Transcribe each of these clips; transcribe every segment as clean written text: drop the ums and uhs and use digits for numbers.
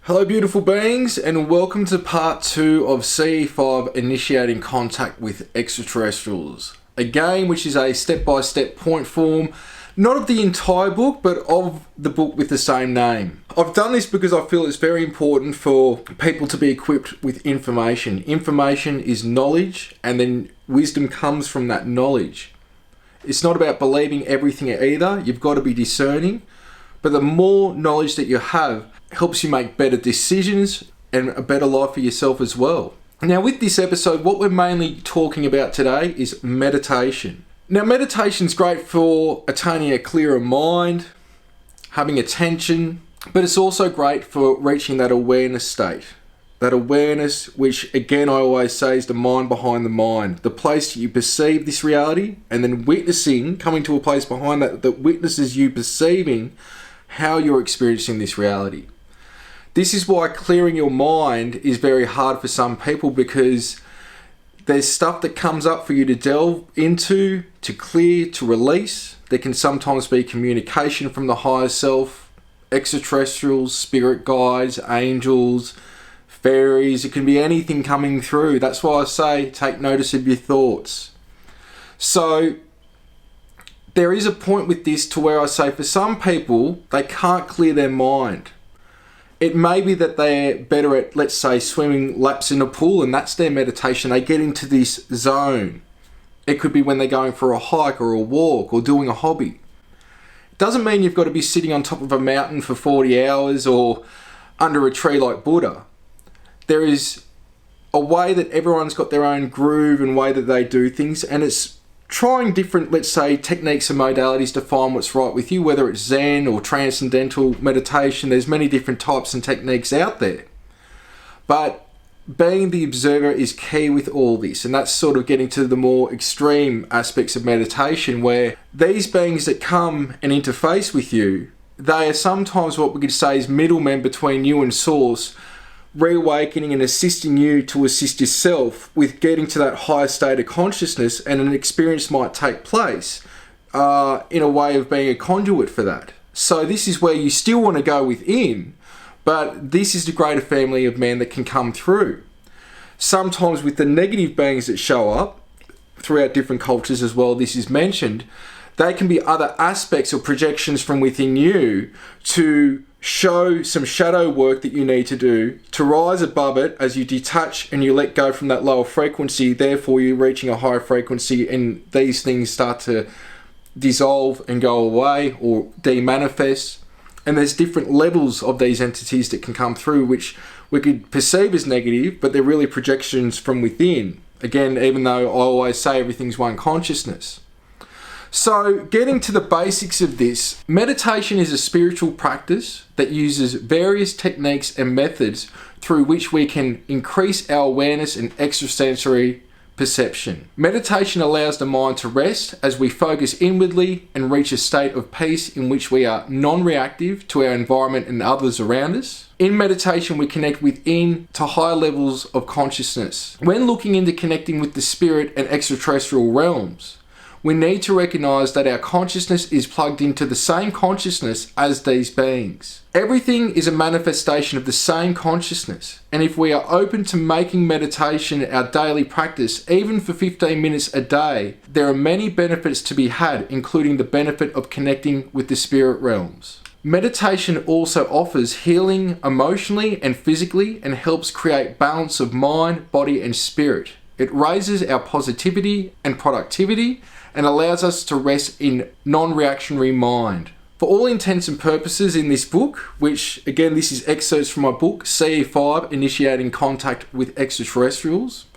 Hello beautiful beings, and welcome to part 2 of CE-5 Initiating Contact with Extraterrestrials. A game which is a step-by-step point form, not of the entire book, but of the book with the same name. I've done this because I feel it's very important for people to be equipped with information. Information is knowledge, and then wisdom comes from that knowledge. It's not about believing everything either, you've got to be discerning, but the more knowledge that you have, helps you make better decisions and a better life for yourself as well. Now with this episode, what we're mainly talking about today is meditation. Now meditation is great for attaining a clearer mind, having attention, but it's also great for reaching that awareness state. That awareness, which again I always say is the mind behind the mind. The place that you perceive this reality, and then witnessing, coming to a place behind that witnesses you perceiving how you're experiencing this reality. This is why clearing your mind is very hard for some people, because there's stuff that comes up for you to delve into, to clear, to release. There can sometimes be communication from the higher self, extraterrestrials, spirit guides, angels, fairies. It can be anything coming through. That's why I say take notice of your thoughts. So there is a point with this to where I say for some people, they can't clear their mind. It may be that they're better at, let's say, swimming laps in a pool, and that's their meditation. They get into this zone. It could be when they're going for a hike or a walk or doing a hobby. It doesn't mean you've got to be sitting on top of a mountain for 40 hours or under a tree like Buddha. There is a way that everyone's got their own groove and way that they do things, and it's trying different, let's say, techniques and modalities to find what's right with you, whether it's Zen or transcendental meditation. There's many different types and techniques out there. But being the observer is key with all this, and that's sort of getting to the more extreme aspects of meditation, where these beings that come and interface with you, they are sometimes what we could say is middlemen between you and Source, reawakening and assisting you to assist yourself with getting to that higher state of consciousness, and an experience might take place in a way of being a conduit for that. So this is where you still want to go within, but this is the greater family of man that can come through. Sometimes with the negative beings that show up throughout different cultures as well, this is mentioned, they can be other aspects or projections from within you to show some shadow work that you need to do to rise above it as you detach and you let go from that lower frequency. Therefore, you're reaching a higher frequency, and these things start to dissolve and go away or demanifest. And there's different levels of these entities that can come through, which we could perceive as negative, but they're really projections from within. Again, even though I always say everything's one consciousness. So getting to the basics of this, meditation is a spiritual practice that uses various techniques and methods through which we can increase our awareness and extrasensory perception. Meditation allows the mind to rest as we focus inwardly and reach a state of peace in which we are non-reactive to our environment and others around us. In meditation, we connect within to higher levels of consciousness. When looking into connecting with the spirit and extraterrestrial realms, we need to recognize that our consciousness is plugged into the same consciousness as these beings. Everything is a manifestation of the same consciousness, and if we are open to making meditation our daily practice, even for 15 minutes a day, there are many benefits to be had, including the benefit of connecting with the spirit realms. Meditation also offers healing emotionally and physically, and helps create balance of mind, body, and spirit. It raises our positivity and productivity, and allows us to rest in non-reactionary mind. For all intents and purposes in this book, which again this is excerpts from my book, CE-5 Initiating Contact with Extraterrestrials,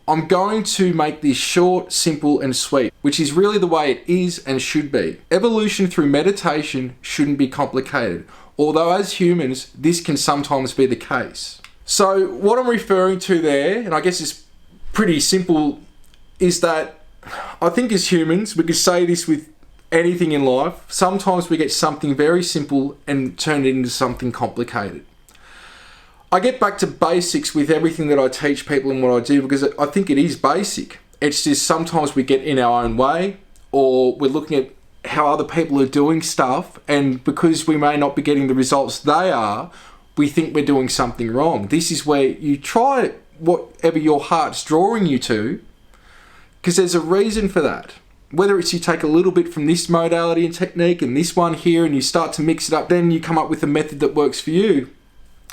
I'm going to make this short, simple and sweet, which is really the way it is and should be. Evolution through meditation shouldn't be complicated, although as humans this can sometimes be the case. So what I'm referring to there, and I guess it's pretty simple, is that I think as humans, we could say this with anything in life, sometimes we get something very simple and turn it into something complicated. I get back to basics with everything that I teach people and what I do, because I think it is basic. It's just sometimes we get in our own way, or we're looking at how other people are doing stuff, and because we may not be getting the results they are, we think we're doing something wrong. This is where you try whatever your heart's drawing you to, because there's a reason for that. Whether it's you take a little bit from this modality and technique and this one here and you start to mix it up, then you come up with a method that works for you.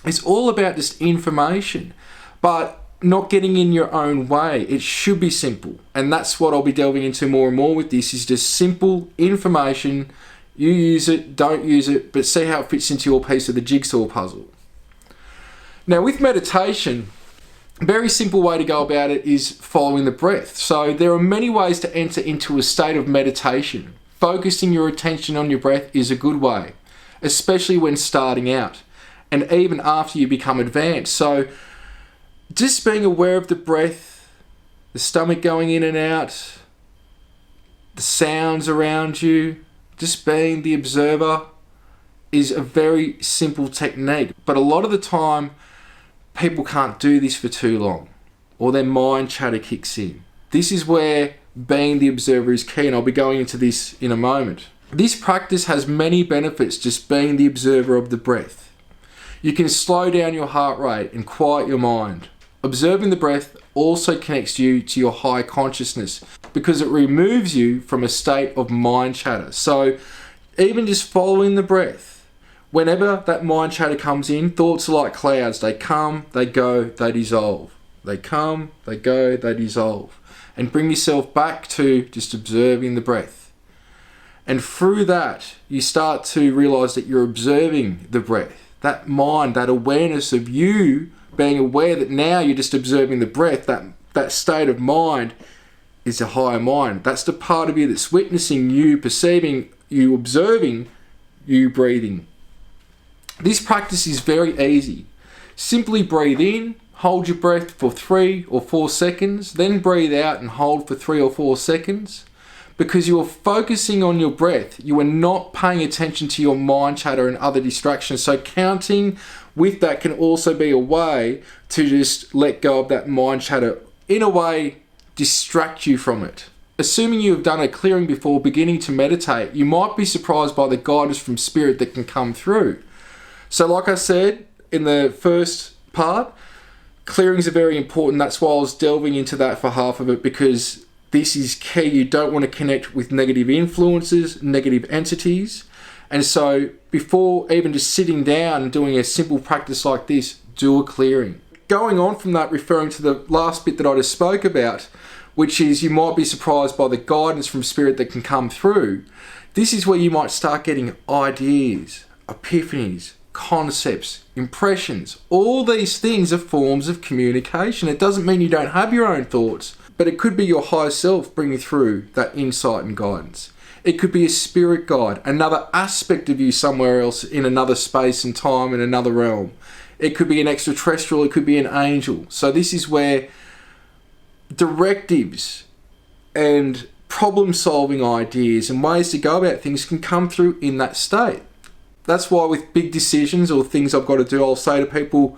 It's all about just information, but not getting in your own way. It should be simple. And that's what I'll be delving into more and more with this, is just simple information. You use it, don't use it, but see how it fits into your piece of the jigsaw puzzle. Now with meditation, a very simple way to go about it is following the breath. So there are many ways to enter into a state of meditation. Focusing your attention on your breath is a good way, especially when starting out and even after you become advanced. So just being aware of the breath, the stomach going in and out, the sounds around you, just being the observer is a very simple technique. But a lot of the time, people can't do this for too long, or their mind chatter kicks in. This is where being the observer is key, and I'll be going into this in a moment. This practice has many benefits, just being the observer of the breath. You can slow down your heart rate and quiet your mind. Observing the breath also connects you to your high consciousness because it removes you from a state of mind chatter. So even just following the breath, whenever that mind chatter comes in, thoughts are like clouds. They come, they go, they dissolve. They come, they go, they dissolve. And bring yourself back to just observing the breath. And through that, you start to realize that you're observing the breath. That mind, that awareness of you being aware that now you're just observing the breath, that state of mind is a higher mind. That's the part of you that's witnessing you, perceiving you, observing you breathing. This practice is very easy. Simply breathe in, hold your breath for 3 or 4 seconds, then breathe out and hold for 3 or 4 seconds. Because you're focusing on your breath, you are not paying attention to your mind chatter and other distractions. So counting with that can also be a way to just let go of that mind chatter. In a way, distract you from it. Assuming you have done a clearing before beginning to meditate, you might be surprised by the guidance from spirit that can come through. So like I said in the first part, clearings are very important. That's why I was delving into that for half of it, because this is key. You don't want to connect with negative influences, negative entities. And so before even just sitting down and doing a simple practice like this, do a clearing. Going on from that, referring to the last bit that I just spoke about, which is you might be surprised by the guidance from spirit that can come through. This is where you might start getting ideas, epiphanies, concepts, impressions. All these things are forms of communication. It doesn't mean you don't have your own thoughts, but it could be your higher self bringing through that insight and guidance. It could be a spirit guide, another aspect of you somewhere else in another space and time in another realm. It could be an extraterrestrial, it could be an angel. So this is where directives and problem-solving ideas and ways to go about things can come through in that state. That's why with big decisions or things I've got to do, I'll say to people,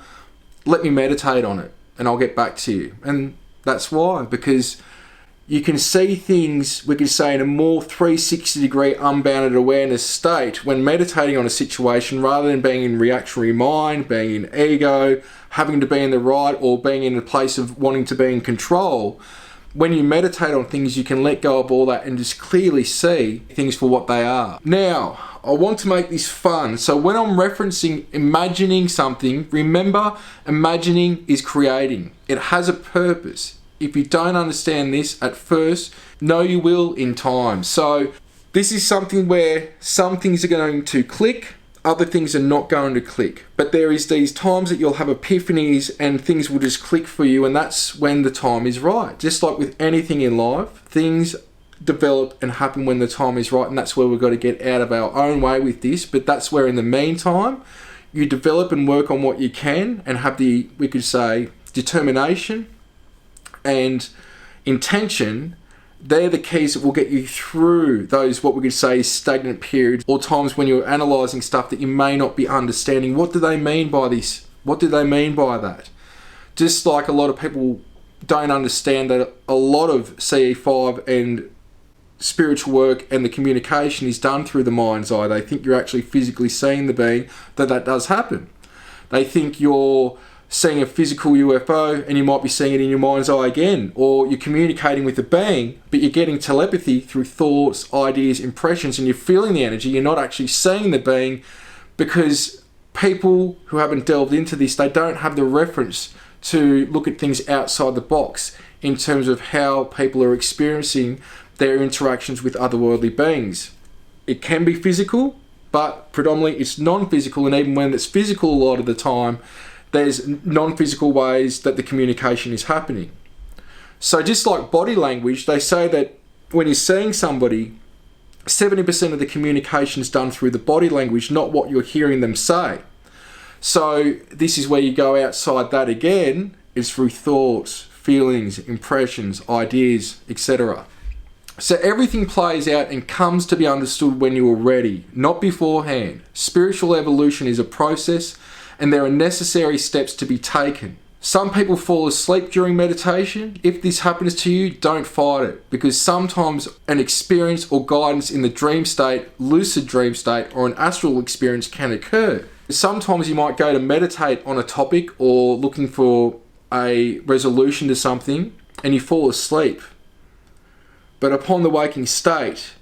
let me meditate on it and I'll get back to you. And that's why, because you can see things, we could say, in a more 360-degree unbounded awareness state when meditating on a situation, rather than being in reactionary mind, being in ego, having to be in the right, or being in a place of wanting to be in control. When you meditate on things, you can let go of all that and just clearly see things for what they are. Now, I want to make this fun. So when I'm referencing imagining something, remember, imagining is creating. It has a purpose. If you don't understand this at first, know you will in time. So this is something where some things are going to click, other things are not going to click. But there is these times that you'll have epiphanies and things will just click for you, and that's when the time is right. Just like with anything in life, things develop and happen when the time is right, and that's where we've got to get out of our own way with this. But that's where in the meantime, you develop and work on what you can and have the, we could say, determination and intention. They're the keys that will get you through those, what we could say, stagnant periods, or times when you're analysing stuff that you may not be understanding. What do they mean by this? What do they mean by that? Just like a lot of people don't understand that a lot of CE-5 and spiritual work and the communication is done through the mind's eye. They think you're actually physically seeing the being, that does happen. They think you're seeing a physical UFO and you might be seeing it in your mind's eye again, or you're communicating with a being but you're getting telepathy through thoughts, ideas, impressions, and you're feeling the energy. You're not actually seeing the being, because people who haven't delved into this, they don't have the reference to look at things outside the box in terms of how people are experiencing their interactions with otherworldly beings. It can be physical, but predominantly it's non-physical, and even when it's physical a lot of the time, there's non-physical ways that the communication is happening. So just like body language, they say that when you're seeing somebody, 70% of the communication is done through the body language, not what you're hearing them say. So this is where you go outside that again, is through thoughts, feelings, impressions, ideas, etc. So everything plays out and comes to be understood when you are ready, not beforehand. Spiritual evolution is a process, and there are necessary steps to be taken. Some people fall asleep during meditation. If this happens to you, don't fight it, because sometimes an experience or guidance in the dream state, lucid dream state, or an astral experience can occur. Sometimes you might go to meditate on a topic or looking for a resolution to something and you fall asleep. But upon the waking state,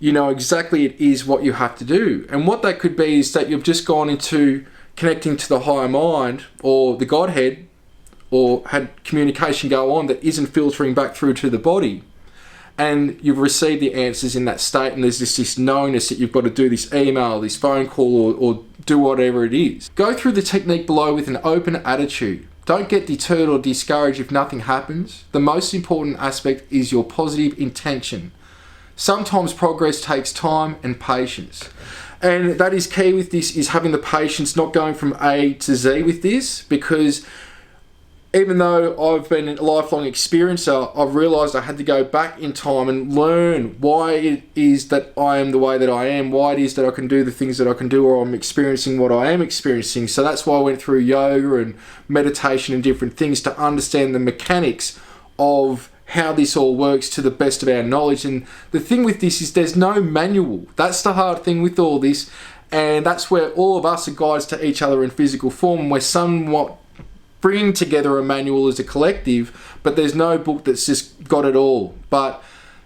you know exactly it is what you have to do. And what that could be is that you've just gone into connecting to the higher mind or the Godhead, or had communication go on that isn't filtering back through to the body. And you've received the answers in that state, and there's this knowingness that you've got to do this email, this phone call, or do whatever it is. Go through the technique below with an open attitude. Don't get deterred or discouraged if nothing happens. The most important aspect is your positive intention. Sometimes progress takes time and patience. And that is key with this, is having the patience, not going from A to Z with this, because even though I've been a lifelong experiencer, I've realised I had to go back in time and learn why it is that I am the way that I am, why it is that I can do the things that I can do, or I'm experiencing what I am experiencing. So that's why I went through yoga and meditation and different things, to understand the mechanics of how this all works to the best of our knowledge. And the thing with this is there's no manual. That's the hard thing with all this, and that's where all of us are guides to each other in physical form, and we're somewhat bringing together a manual as a collective, but there's no book that's just got it all. But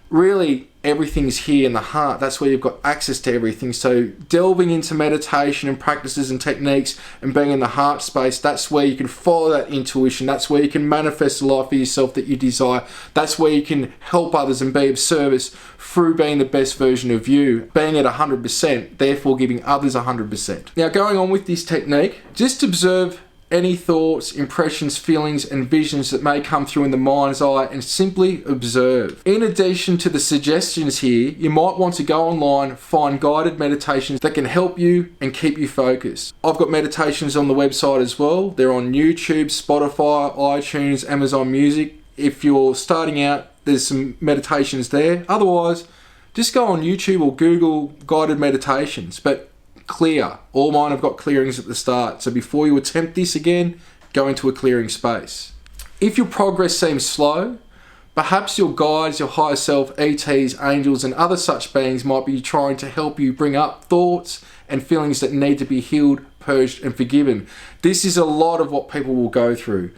really, everything's here in the heart. That's where you've got access to everything. So delving into meditation and practices and techniques and being in the heart space, that's where you can follow that intuition. That's where you can manifest the life for yourself that you desire. That's where you can help others and be of service through being the best version of you, being at 100%, therefore giving others 100%. Now, going on with this technique, just observe any thoughts, impressions, feelings, and visions that may come through in the mind's eye, and simply observe. In addition to the suggestions here, you might want to go online, find guided meditations that can help you and keep you focused. I've got meditations on the website as well. They're on YouTube, Spotify, iTunes, Amazon Music. If you're starting out, there's some meditations there. Otherwise, just go on YouTube or Google guided meditations. But clear. All mine have got clearings at the start. So before you attempt this again, go into a clearing space. If your progress seems slow, perhaps your guides, your higher self, ETs, angels, and other such beings might be trying to help you bring up thoughts and feelings that need to be healed, purged, and forgiven. This is a lot of what people will go through.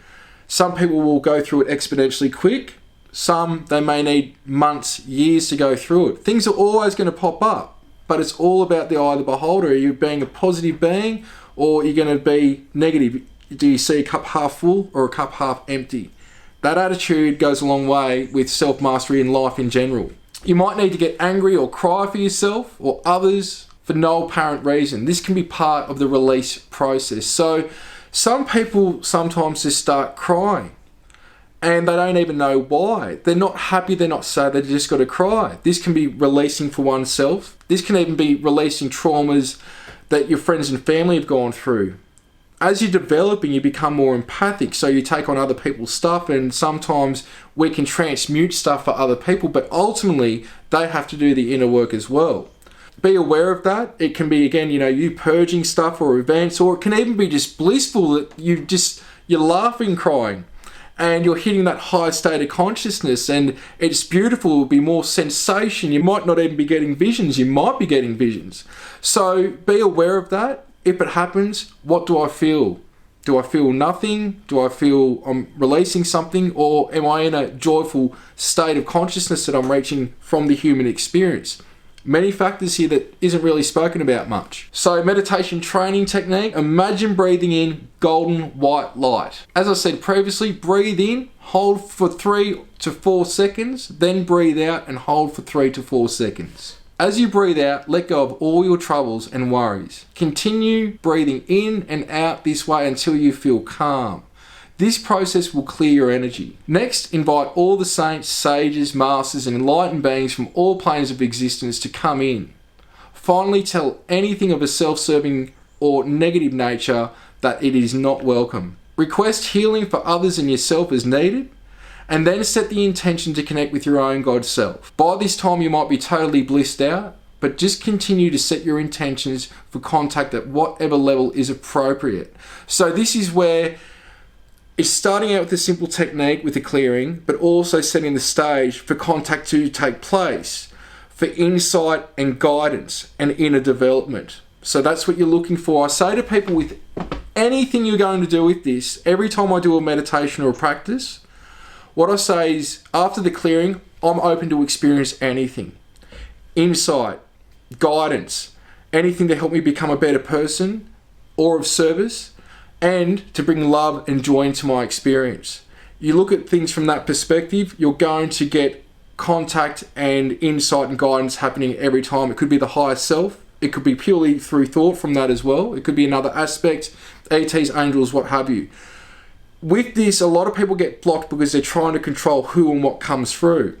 Some people will go through it exponentially quick. Some, they may need months, years to go through it. Things are always going to pop up. But it's all about the eye of the beholder. Are you being a positive being, or are you going to be negative? Do you see a cup half full or a cup half empty? That attitude goes a long way with self-mastery in life in general. You might need to get angry or cry for yourself or others for no apparent reason. This can be part of the release process. So some people sometimes just start crying, and they don't even know why. They're not happy, they're not sad, they just got to cry. This can be releasing for oneself. This can even be releasing traumas that your friends and family have gone through. As you're developing, you become more empathic, so you take on other people's stuff, and sometimes we can transmute stuff for other people, but ultimately, they have to do the inner work as well. Be aware of that. It can be, again, you purging stuff or events, or it can even be just blissful that you're laughing, crying, and you're hitting that high state of consciousness, and it's beautiful. It'll be more sensation. You might not even be getting visions. You might be getting visions. So be aware of that. if it happens, what do I feel? Do I feel nothing? Do I feel I'm releasing something? Or am I in a joyful state of consciousness that I'm reaching from the human experience? Many factors here that isn't really spoken about much. So meditation training technique, imagine breathing in golden white light. As I said previously, breathe in, hold for 3 to 4 seconds, then breathe out and hold for 3 to 4 seconds. As you breathe out, let go of all your troubles and worries. Continue breathing in and out this way until you feel calm. This process will clear your energy. Next, invite all the saints, sages, masters, and enlightened beings from all planes of existence to come in. Finally, tell anything of a self-serving or negative nature that it is not welcome. Request healing for others and yourself as needed, and then set the intention to connect with your own God self. By this time, you might be totally blissed out, but just continue to set your intentions for contact at whatever level is appropriate. So this is where it's starting out with a simple technique with the clearing, but also setting the stage for contact to take place, for insight and guidance and inner development. So that's what you're looking for. I say to people, with anything you're going to do with this, every time I do a meditation or a practice, what I say is, after the clearing, I'm open to experience anything. Insight, guidance, anything to help me become a better person or of service, and to bring love and joy into my experience. You look at things from that perspective, you're going to get contact and insight and guidance happening every time. It could be the higher self. It could be purely through thought from that as well. It could be another aspect, ETs, angels, what have you. With this, a lot of people get blocked because they're trying to control who and what comes through.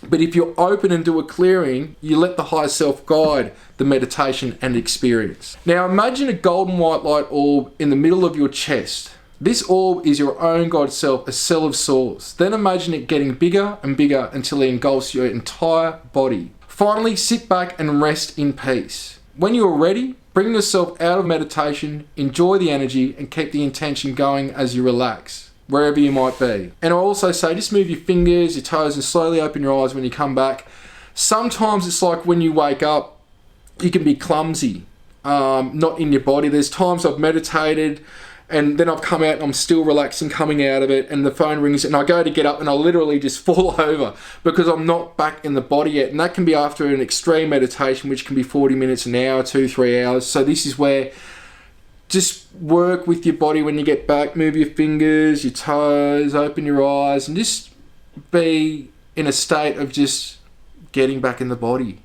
But if you're open and do a clearing, you let the higher self guide the meditation and experience. Now imagine a golden white light orb in the middle of your chest. This orb is your own God self, a cell of source. Then imagine it getting bigger and bigger until it engulfs your entire body. Finally, sit back and rest in peace. When you are ready, bring yourself out of meditation, enjoy the energy, and keep the intention going as you relax, wherever you might be. And I also say, just move your fingers, your toes, and slowly open your eyes when you come back. Sometimes it's like when you wake up, you can be clumsy, not in your body. There's times I've meditated and then I've come out and I'm still relaxing coming out of it, and the phone rings and I go to get up and I literally just fall over because I'm not back in the body yet. And that can be after an extreme meditation, which can be 40 minutes, an hour, 2-3 hours. So this is where just work with your body when you get back, move your fingers, your toes, open your eyes, and just be in a state of just getting back in the body,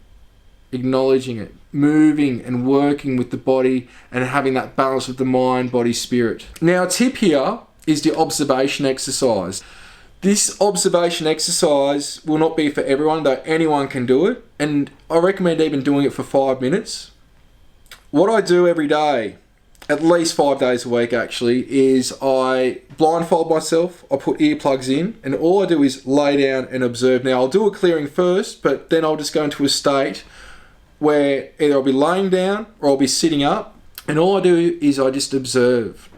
acknowledging it, moving and working with the body and having that balance of the mind, body, spirit. Now, a tip here is the observation exercise. This observation exercise will not be for everyone, though anyone can do it, and I recommend even doing it for 5 minutes. What I do every day, at least 5 days a week actually, is I blindfold myself, I put earplugs in, and all I do is lay down and observe. Now, I'll do a clearing first, but then I'll just go into a state where either I'll be laying down or I'll be sitting up, and all I do is I just observe.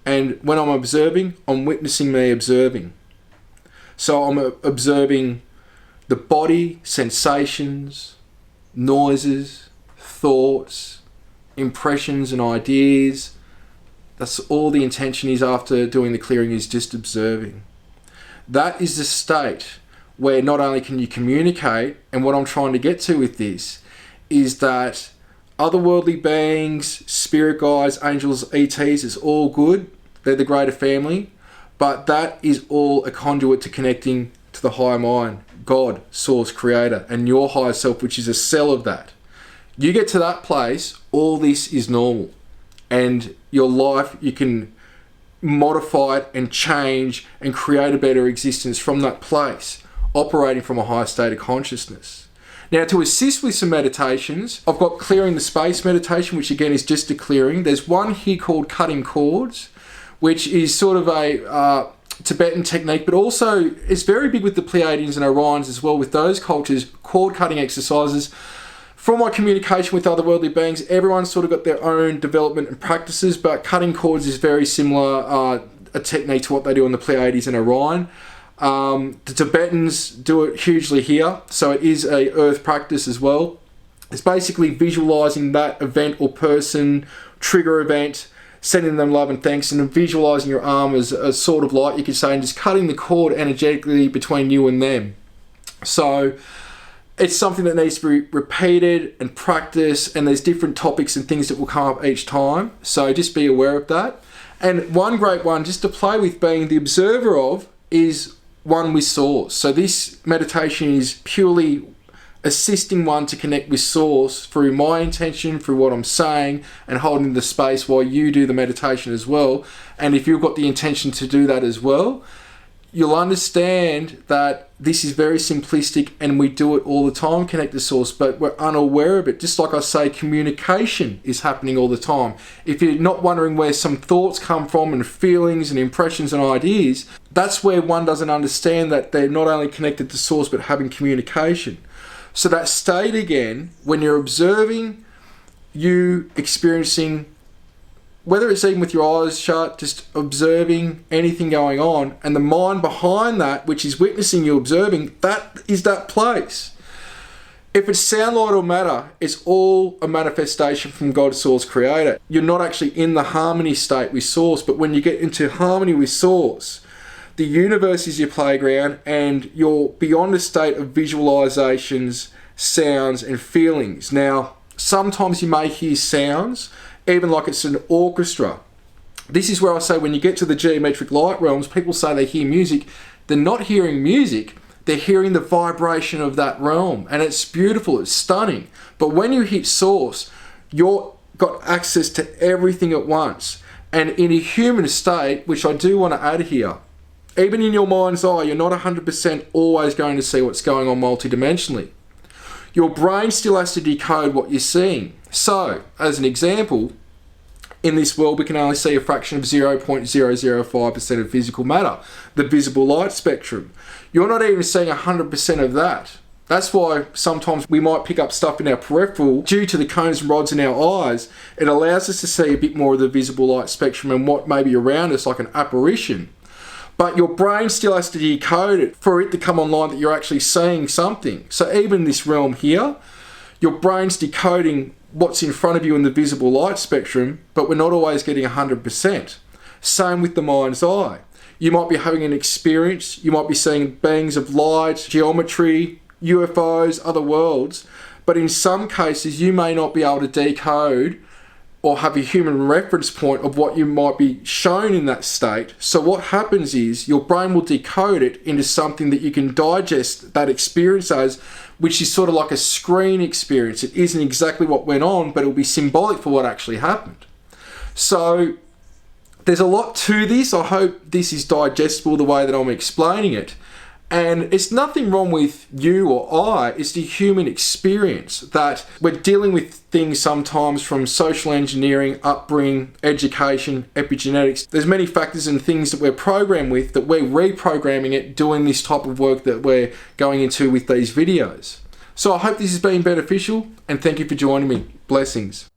And when I'm observing, I'm witnessing me observing. So I'm observing the body, sensations, noises, thoughts, impressions and ideas. That's all the intention is after doing the clearing, is just observing. That is the state where not only can you communicate, and what I'm trying to get to with this is that otherworldly beings, spirit guides, angels, ETs, is all good. They're the greater family, but that is all a conduit to connecting to the higher mind, God, source, creator, and your higher self, which is a cell of that. You get to that place, all this is normal, and your life, you can modify it and change and create a better existence from that place, operating from a higher state of consciousness. Now, to assist with some meditations, I've got Clearing the Space meditation, which again is just a clearing. There's one here called Cutting Cords, which is sort of a Tibetan technique, but also it's very big with the Pleiadians and Orions as well. With those cultures, cord cutting exercises. From my communication with otherworldly beings, everyone's sort of got their own development and practices, but cutting cords is very similar a technique to what they do on the Pleiades and Orion. The Tibetans do it hugely here, so it is a earth practice as well. It's basically visualizing that event or person, trigger event, sending them love and thanks, and then visualizing your arm as a sort of light, you could say, and just cutting the cord energetically between you and them. So it's something that needs to be repeated and practiced, and there's different topics and things that will come up each time. So just be aware of that. And one great one just to play with being the observer of is one with Source. So this meditation is purely assisting one to connect with Source through my intention, through what I'm saying, and holding the space while you do the meditation as well. And if you've got the intention to do that as well, you'll understand that this is very simplistic and we do it all the time, connect to Source, but we're unaware of it. Just like I say, communication is happening all the time. If you're not wondering where some thoughts come from and feelings and impressions and ideas, that's where one doesn't understand that they're not only connected to Source but having communication. So that state again, when you're observing, you experiencing, whether it's even with your eyes shut, just observing anything going on, and the mind behind that, which is witnessing you observing, that is that place. If it's sound, light or matter, it's all a manifestation from God, Source, Creator. You're not actually in the harmony state with Source, but when you get into harmony with Source, the universe is your playground, and you're beyond a state of visualizations, sounds, and feelings. Now, sometimes you may hear sounds, even like it's an orchestra. This is where I say when you get to the geometric light realms, people say they hear music. They're not hearing music, they're hearing the vibration of that realm. And it's beautiful, it's stunning. But when you hit Source, you've got access to everything at once. And in a human state, which I do want to add here, even in your mind's eye, you're not 100% always going to see what's going on multidimensionally. Your brain still has to decode what you're seeing. So, as an example, in this world we can only see a fraction of 0.005% of physical matter, the visible light spectrum. You're not even seeing 100% of that. That's why sometimes we might pick up stuff in our peripheral. Due to the cones and rods in our eyes, it allows us to see a bit more of the visible light spectrum and what may be around us, like an apparition. But your brain still has to decode it for it to come online that you're actually seeing something. So even this realm here, your brain's decoding what's in front of you in the visible light spectrum, but we're not always getting 100%. Same with the mind's eye. You might be having an experience, you might be seeing beings of light, geometry, UFOs, other worlds, but in some cases you may not be able to decode or have a human reference point of what you might be shown in that state. So what happens is your brain will decode it into something that you can digest that experience as, which is sort of like a screen experience. It isn't exactly what went on, but it'll be symbolic for what actually happened. So there's a lot to this. I hope this is digestible the way that I'm explaining it. And it's nothing wrong with you or I, it's the human experience that we're dealing with things sometimes from social engineering, upbringing, education, epigenetics. There's many factors and things that we're programmed with that we're reprogramming it, doing this type of work that we're going into with these videos. So I hope this has been beneficial, and thank you for joining me. Blessings.